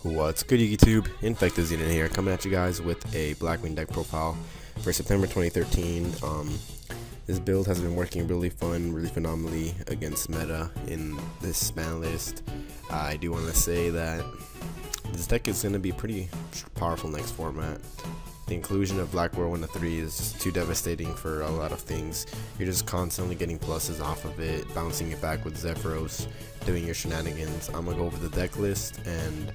What's good, YuGi-Tube? InfectedXenon here, coming at you guys with a Blackwing deck profile for September 2013. This build has been working really phenomenally against meta in this span list. I do want to say that this deck is going to be pretty powerful next format. The inclusion of Black Whirlwind to 3 is just too devastating for a lot of things. You're just constantly getting pluses off of it, bouncing it back with Zephyros, doing your shenanigans. I'm going to go over the deck list, and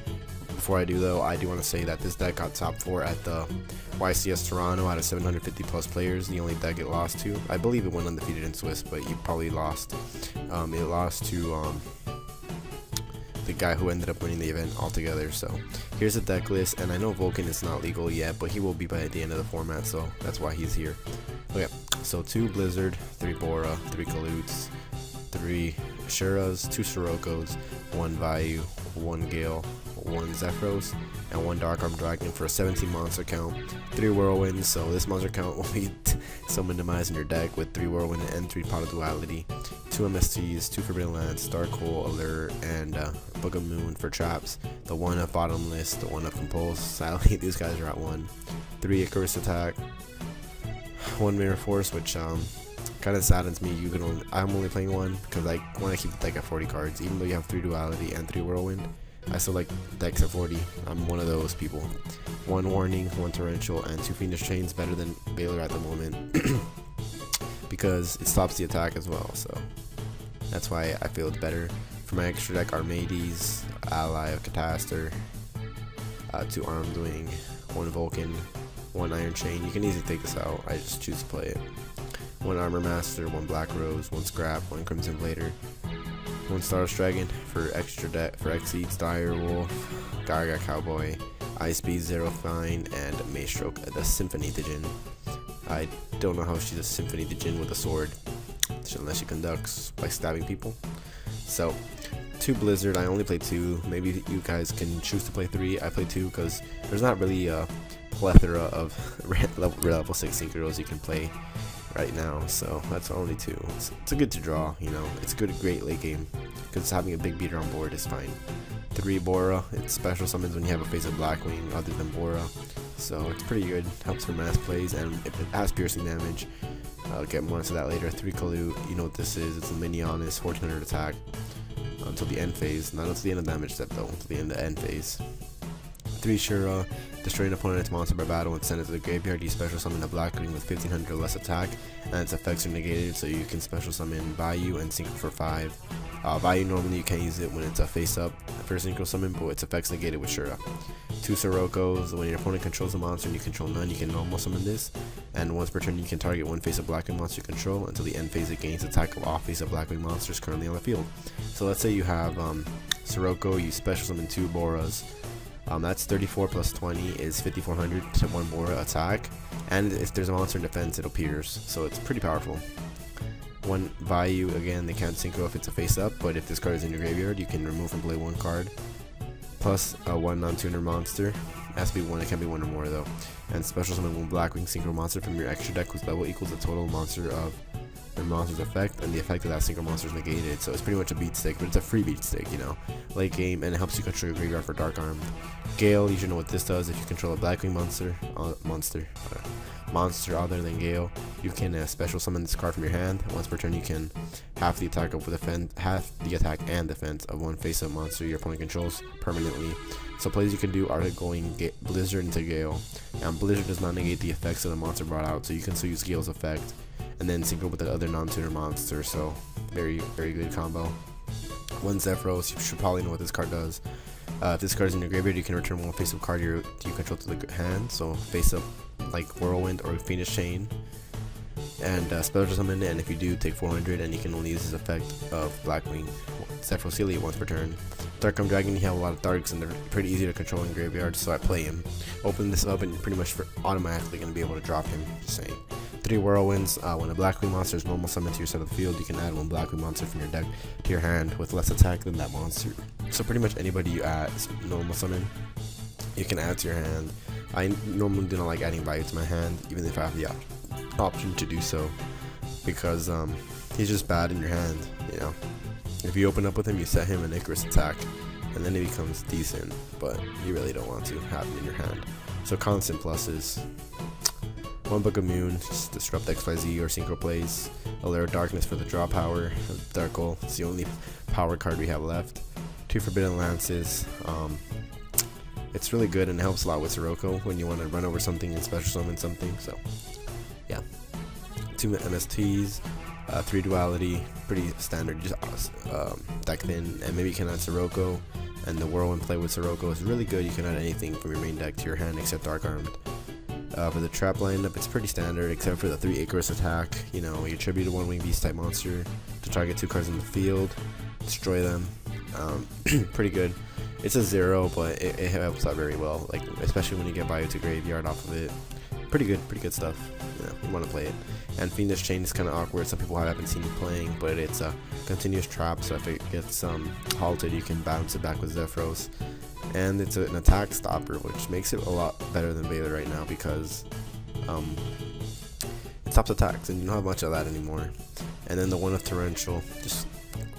before I do though, I do want to say that this deck got top 4 at the YCS Toronto out of 750 plus players. The only deck it lost to, I believe it went undefeated in Swiss, but you probably lost. It lost to the guy who ended up winning the event altogether. So here's the deck list, and I know Vulcan is not legal yet, but he will be by the end of the format, so that's why he's here. Okay, so 2 Blizzard, 3 Bora, 3 Kalutes, 3 Shuras, 2 Sirocos, 1 Vayu, 1 Gale, 1 Zephyros, and 1 Dark Arm Dragon for a 17 monster count, 3 Whirlwinds, so this monster count will be so minimized in your deck with 3 Whirlwind and 3 Pot of Duality, 2 MSTs, 2 Forbidden Lands, Dark Hole, Alert, and Book of Moon for traps, the 1 of Bottomless, the 1 of Compulse. Sadly, these guys are at 1, 3 Icarus Attack, 1 Mirror Force, which kind of saddens me. I'm only playing 1 because I want to keep the deck at 40 cards, even though you have 3 Duality and 3 Whirlwind. I still like decks at 40. I'm one of those people. 1 Warning, 1 Torrential, and 2 Fiendish Chains, better than Baylor at the moment because it stops the attack as well, so that's why I feel it's better. For my extra deck, Armades, Ally of Catastor, 2 Armed Wing, 1 Vulcan, 1 Iron Chain. You can easily take this out, I just choose to play it. 1 Armor Master, 1 Black Rose, 1 Scrap, 1 Crimson Blader, 1 Stardust Dragon for extra deck for Exceeds, Dire Wolf, Gaga Cowboy, Ice Beast, Zero Fine, and Maestroke, the Symphony Djinn. I don't know how she does Symphony Djinn with a sword, unless she conducts by stabbing people. So 2 Blizzard, I only play 2. Maybe you guys can choose to play 3. I play 2 because there's not really a plethora of level 6 synchros you can play right now, so that's only 2. It's a good to draw, you know. It's good, great late game because having a big beater on board is fine. 3 Bora, it special summons when you have a face of Blackwing other than Bora, so it's pretty good. Helps for mass plays, and if it has piercing damage, I'll get more into that later. 3 Kalute, you know what this is. It's a mini honest 1400 attack until the end phase, not until the end of damage step though, until the end of the end phase. 3 Shura, destroy an opponent's monster by battle and send it to the graveyard. You special summon a Blackwing with 1500 or less attack, and its effects are negated, so you can special summon Vayu and sync for 5. Vayu, normally you can't use it when it's a face up for synchro summon, but its effects negated with Shura. 2 Sirocos, when your opponent controls a monster and you control none, you can normal summon this, and once per turn you can target 1 face of Blackwing monster you control until the end phase. It gains attack of all face of Blackwing monsters currently on the field. So let's say you have Sirocco, you special summon 2 Boras. That's 34 plus 20 is 5400 to 1 Bora attack, and if there's a monster in defense, it'll pierce, so it's pretty powerful. 1 Vayu, again, they can't synchro if it's a face up, but if this card is in your graveyard, you can remove from play 1 card, plus 1 non-tuner monster. It has to be 1, it can be 1 or more though, and special summon 1 Blackwing synchro monster from your extra deck whose level equals the total monster of the monster's effect, and the effect of that synchro monster is negated. So it's pretty much a beat stick, but it's a free beat stick, you know, late game, and it helps you control your graveyard for Dark Arm. Gale, you should know what this does. If you control a Blackwing monster other than Gale, you can special summon this card from your hand. Once per turn, you can half the attack and defense of 1 face-up monster your opponent controls permanently. So plays you can do are going Blizzard into Gale, and Blizzard does not negate the effects of the monster brought out, so you can still use Gale's effect and then synchro with the other non-tuner monster. So very good combo. 1 Zephyros, you should probably know what this card does. If this card is in your graveyard, you can return 1 face-up card you control to the hand, so face-up like Whirlwind or Fiendish Chain, and special summon it, and if you do, take 400, and you can only use this effect of Blackwing Zephyros once per turn. Dark Arm Dragon, you have a lot of darks, and they're pretty easy to control in graveyard, so I play him. Open this up, and you're pretty much automatically going to be able to drop him, just saying. 3 Whirlwinds, when a Blackwing monster is normal summoned to your side of the field, you can add 1 Blackwing monster from your deck to your hand with less attack than that monster. So pretty much anybody you add normal summon, you can add to your hand. I normally do not like adding Vayu to my hand, even if I have the option to do so, because he's just bad in your hand, you know. If you open up with him, you set him an Icarus attack, and then it becomes decent, but you really don't want to have them in your hand. So constant pluses: 1 Book of Moon, just disrupt XYZ or synchro plays. A Lair of Darkness for the draw power. Dark Hole, it's the only power card we have left. 2 Forbidden Lances. It's really good and it helps a lot with Sirocco when you want to run over something and special summon something. So yeah, 2 MSTs, 3 Duality, pretty standard, just deck thin, and maybe you can add Sirocco, and the Whirlwind play with Sirocco is really good. You can add anything from your main deck to your hand except Dark Armed. For the trap lineup, it's pretty standard except for the 3 Icarus attack. You know, you tribute a 1 Wing Beast type monster to target 2 cards in the field, destroy them. Pretty good. It's a 0, but it helps out very well, like especially when you get Bio to graveyard off of it. Pretty good stuff. You want to play it. And Fiendish Chain is kind of awkward. Some people haven't seen it playing, but it's a continuous trap, so if it gets halted, you can bounce it back with Zephyros. And it's an attack stopper, which makes it a lot better than Baylor right now because it stops attacks, and you don't have much of that anymore. And then the one of Torrential, just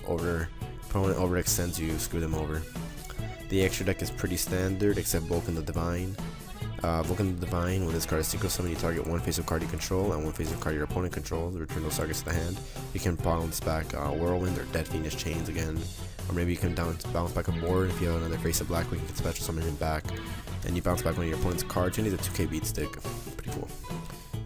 opponent overextends you, screw them over. The extra deck is pretty standard, except Vulcan the Divine. Vulcan the Divine, when this card is synchro summon, you target 1 face-up card you control and 1 face-up card your opponent controls. Return those targets to the hand. You can bounce back Whirlwind or Dead Fiendish Chains again. Or maybe you can bounce back a board. If you have another face-up Blackwing, you can special summon him back. And you bounce back one of your opponent's cards. You need a 2k beat stick. Pretty cool.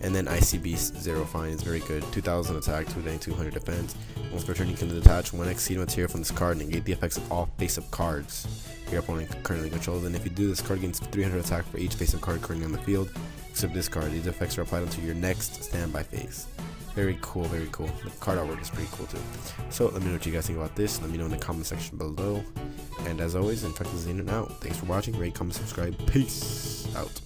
And then Icy Beast, 0 fine, is very good. 2000 attack, 200 defense. Once per turn, you can detach 1 Exceed material from this card and negate the effects of all face-up cards your opponent currently controls. And if you do, this card gains 300 attack for each face-up card currently on the field, except this card. These effects are applied onto your next standby phase. Very cool, very cool. The card artwork is pretty cool too. So let me know what you guys think about this. Let me know in the comment section below. And as always, InfectedXenon out. Thanks for watching. Rate, comment, subscribe. Peace out.